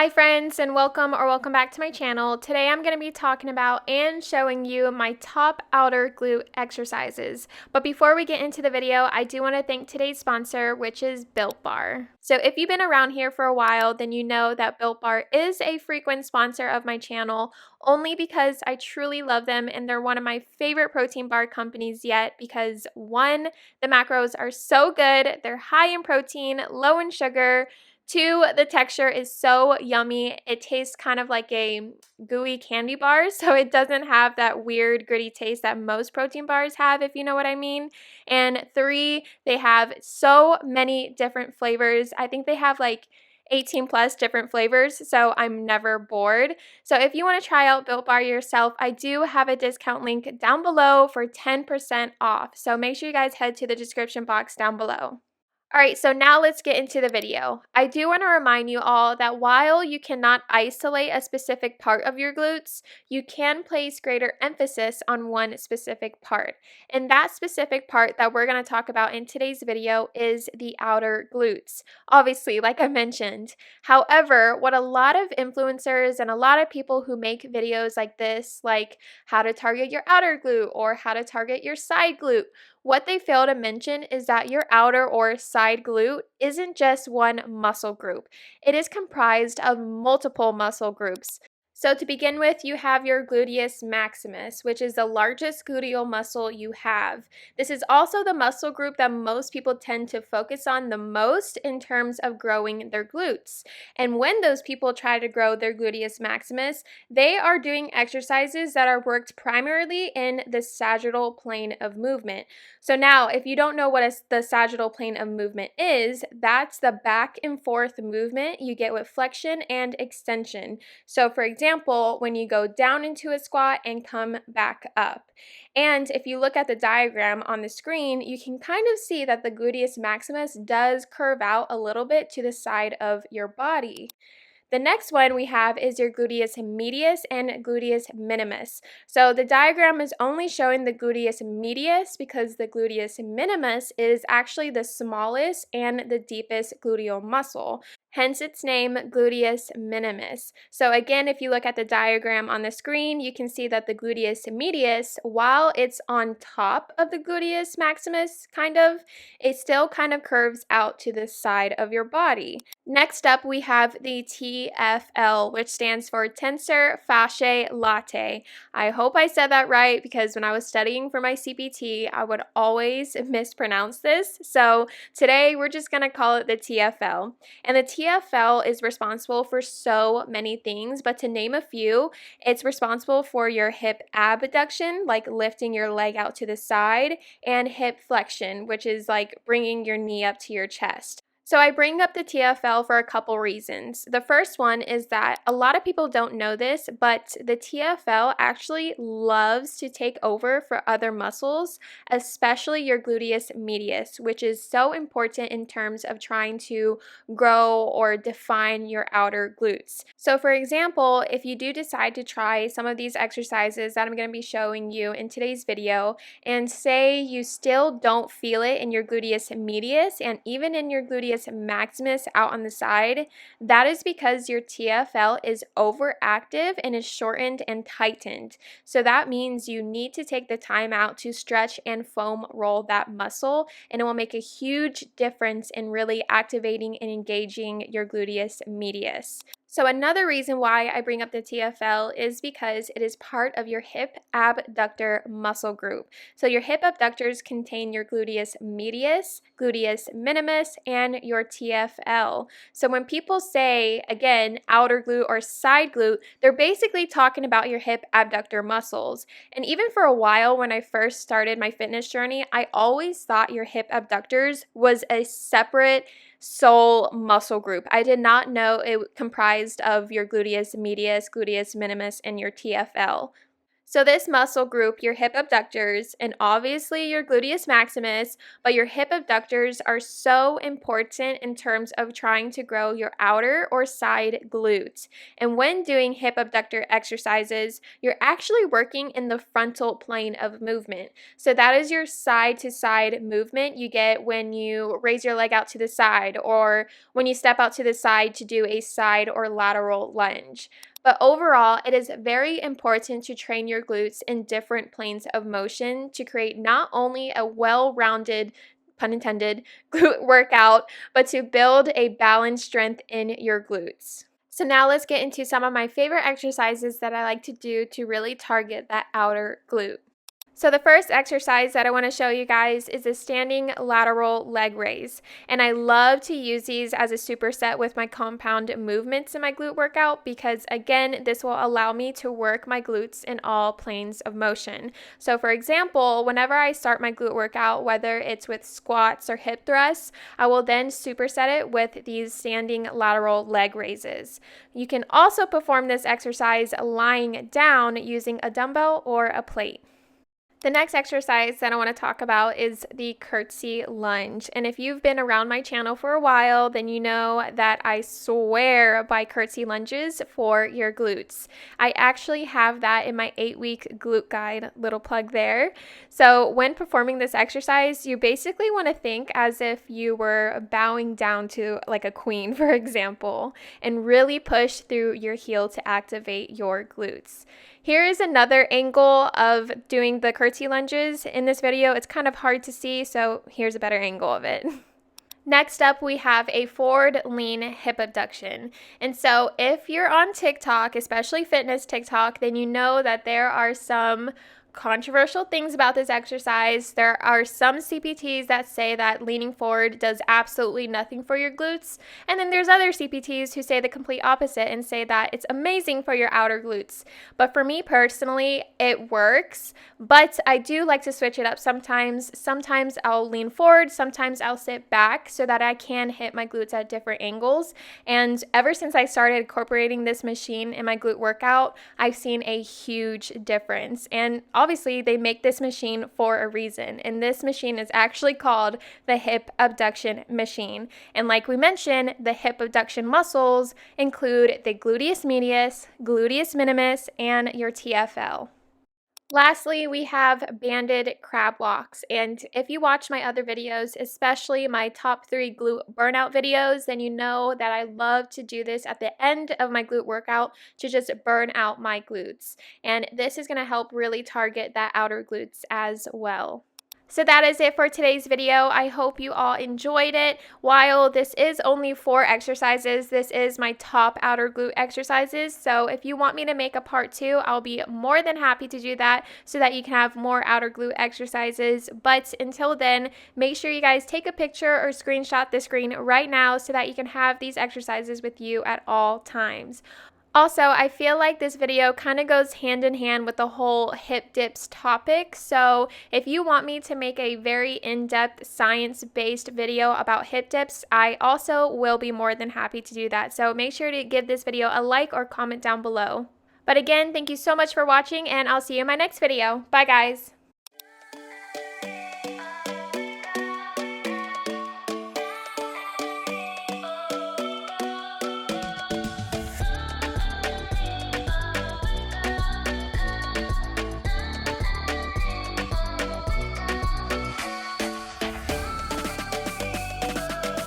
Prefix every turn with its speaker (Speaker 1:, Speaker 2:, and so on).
Speaker 1: Hi friends, and welcome back to my channel. Today I'm going to be talking about and showing you my top outer glute exercises. But before we get into the video, I do want to thank today's sponsor, which is Built Bar. So if you've been around here for a while, then you know that Built Bar is a frequent sponsor of my channel, only because I truly love them and they're one of my favorite protein bar companies yet because one, the macros are so good, they're high in protein, low in sugar. Two, the texture is so yummy. It tastes kind of like a gooey candy bar, so it doesn't have that weird gritty taste that most protein bars have, if you know what I mean. And three, they have so many different flavors. I think they have like 18 plus different flavors, so I'm never bored. So if you want to try out Built Bar yourself, I do have a discount link down below for 10% off. So make sure you guys head to the description box down below. Alright, so now let's get into the video. I do want to remind you all that while you cannot isolate a specific part of your glutes, you can place greater emphasis on one specific part. And that specific part that we're going to talk about in today's video is the outer glutes. Obviously, like I mentioned. However, what a lot of influencers and a lot of people who make videos like this, like how to target your outer glute or how to target your side glute, what they fail to mention is that your outer or side glute isn't just one muscle group. It is comprised of multiple muscle groups. So to begin with, you have your gluteus maximus, which is the largest gluteal muscle you have. This is also the muscle group that most people tend to focus on the most in terms of growing their glutes. And when those people try to grow their gluteus maximus, they are doing exercises that are worked primarily in the sagittal plane of movement. So now, if you don't know what the sagittal plane of movement is, that's the back and forth movement you get with flexion and extension. So for example, when you go down into a squat and come back up. And if you look at the diagram on the screen, you can kind of see that the gluteus maximus does curve out a little bit to the side of your body. The next one we have is your gluteus medius and gluteus minimus. So the diagram is only showing the gluteus medius because the gluteus minimus is actually the smallest and the deepest gluteal muscle. Hence its name, gluteus minimus. So again, if you look at the diagram on the screen, you can see that the gluteus medius, while it's on top of the gluteus maximus, it still kind of curves out to the side of your body. Next up, we have the TFL, which stands for tensor fasciae latae. I hope I said that right because when I was studying for my CPT, I would always mispronounce this. So today, we're just going to call it the TFL. And the TFL is responsible for so many things, but to name a few, it's responsible for your hip abduction, like lifting your leg out to the side, and hip flexion, which is like bringing your knee up to your chest. So I bring up the TFL for a couple reasons. The first one is that a lot of people don't know this, but the TFL actually loves to take over for other muscles, especially your gluteus medius, which is so important in terms of trying to grow or define your outer glutes. So for example, if you do decide to try some of these exercises that I'm going to be showing you in today's video, and say you still don't feel it in your gluteus medius and even in your gluteus maximus out on the side, that is because your TFL is overactive and is shortened and tightened. So that means you need to take the time out to stretch and foam roll that muscle, and it will make a huge difference in really activating and engaging your gluteus medius. So another reason why I bring up the TFL is because it is part of your hip abductor muscle group. So your hip abductors contain your gluteus medius, gluteus minimus, and your TFL. So when people say, again, outer glute or side glute, they're basically talking about your hip abductor muscles. And even for a while when I first started my fitness journey, I always thought your hip abductors was a separate sole muscle group. I did not know it comprised of your gluteus medius, gluteus minimus, and your TFL. So this muscle group, your hip abductors, and obviously your gluteus maximus, but your hip abductors are so important in terms of trying to grow your outer or side glutes. And when doing hip abductor exercises, you're actually working in the frontal plane of movement. So that is your side to side movement you get when you raise your leg out to the side or when you step out to the side to do a side or lateral lunge. But overall, it is very important to train your glutes in different planes of motion to create not only a well-rounded, pun intended, glute workout, but to build a balanced strength in your glutes. So now let's get into some of my favorite exercises that I like to do to really target that outer glute. So the first exercise that I want to show you guys is a standing lateral leg raise. And I love to use these as a superset with my compound movements in my glute workout because, again, this will allow me to work my glutes in all planes of motion. So for example, whenever I start my glute workout, whether it's with squats or hip thrusts, I will then superset it with these standing lateral leg raises. You can also perform this exercise lying down using a dumbbell or a plate. The next exercise that I want to talk about is the CURTSY lunge. And if you've been around my channel for a while, then you know that I swear by CURTSY lunges for your glutes. I actually have that in my 8-week glute guide, little plug there. So when performing this exercise, you basically want to think as if you were bowing down to like a queen, for example, and really push through your heel to activate your glutes. Here is another angle of doing the CURTSY lunges. In this video, it's kind of hard to see, so here's a better angle of it. Next up, we have a forward lean hip abduction. And so if you're on TikTok, especially fitness TikTok, then you know that there are some controversial things about this exercise. There are some CPTs that say that leaning forward does absolutely nothing for your glutes. And then there's other CPTs who say the complete opposite and say that it's amazing for your outer glutes. But for me personally, it works. But I do like to switch it up sometimes. Sometimes I'll lean forward, sometimes I'll sit back so that I can hit my glutes at different angles. And ever since I started incorporating this machine in my glute workout, I've seen a huge difference. And obviously, they make this machine for a reason, and this machine is actually called the hip abduction machine. And like we mentioned, the hip abduction muscles include the gluteus medius, gluteus minimus, and your TFL. Lastly, we have banded crab walks. And if you watch my other videos, especially my top 3 glute burnout videos, then you know that I love to do this at the end of my glute workout to just burn out my glutes. And this is going to help really target that outer glutes as well. So that is it for today's video. I hope you all enjoyed it. While this is only 4 exercises, this is my top outer glute exercises. So if you want me to make a part 2, I'll be more than happy to do that so that you can have more outer glute exercises. But until then, make sure you guys take a picture or screenshot the screen right now so that you can have these exercises with you at all times. Also, I feel like this video kind of goes hand in hand with the whole hip dips topic. So if you want me to make a very in-depth science-based video about hip dips, I also will be more than happy to do that. So make sure to give this video a like or comment down below. But again, thank you so much for watching, and I'll see you in my next video. Bye, guys.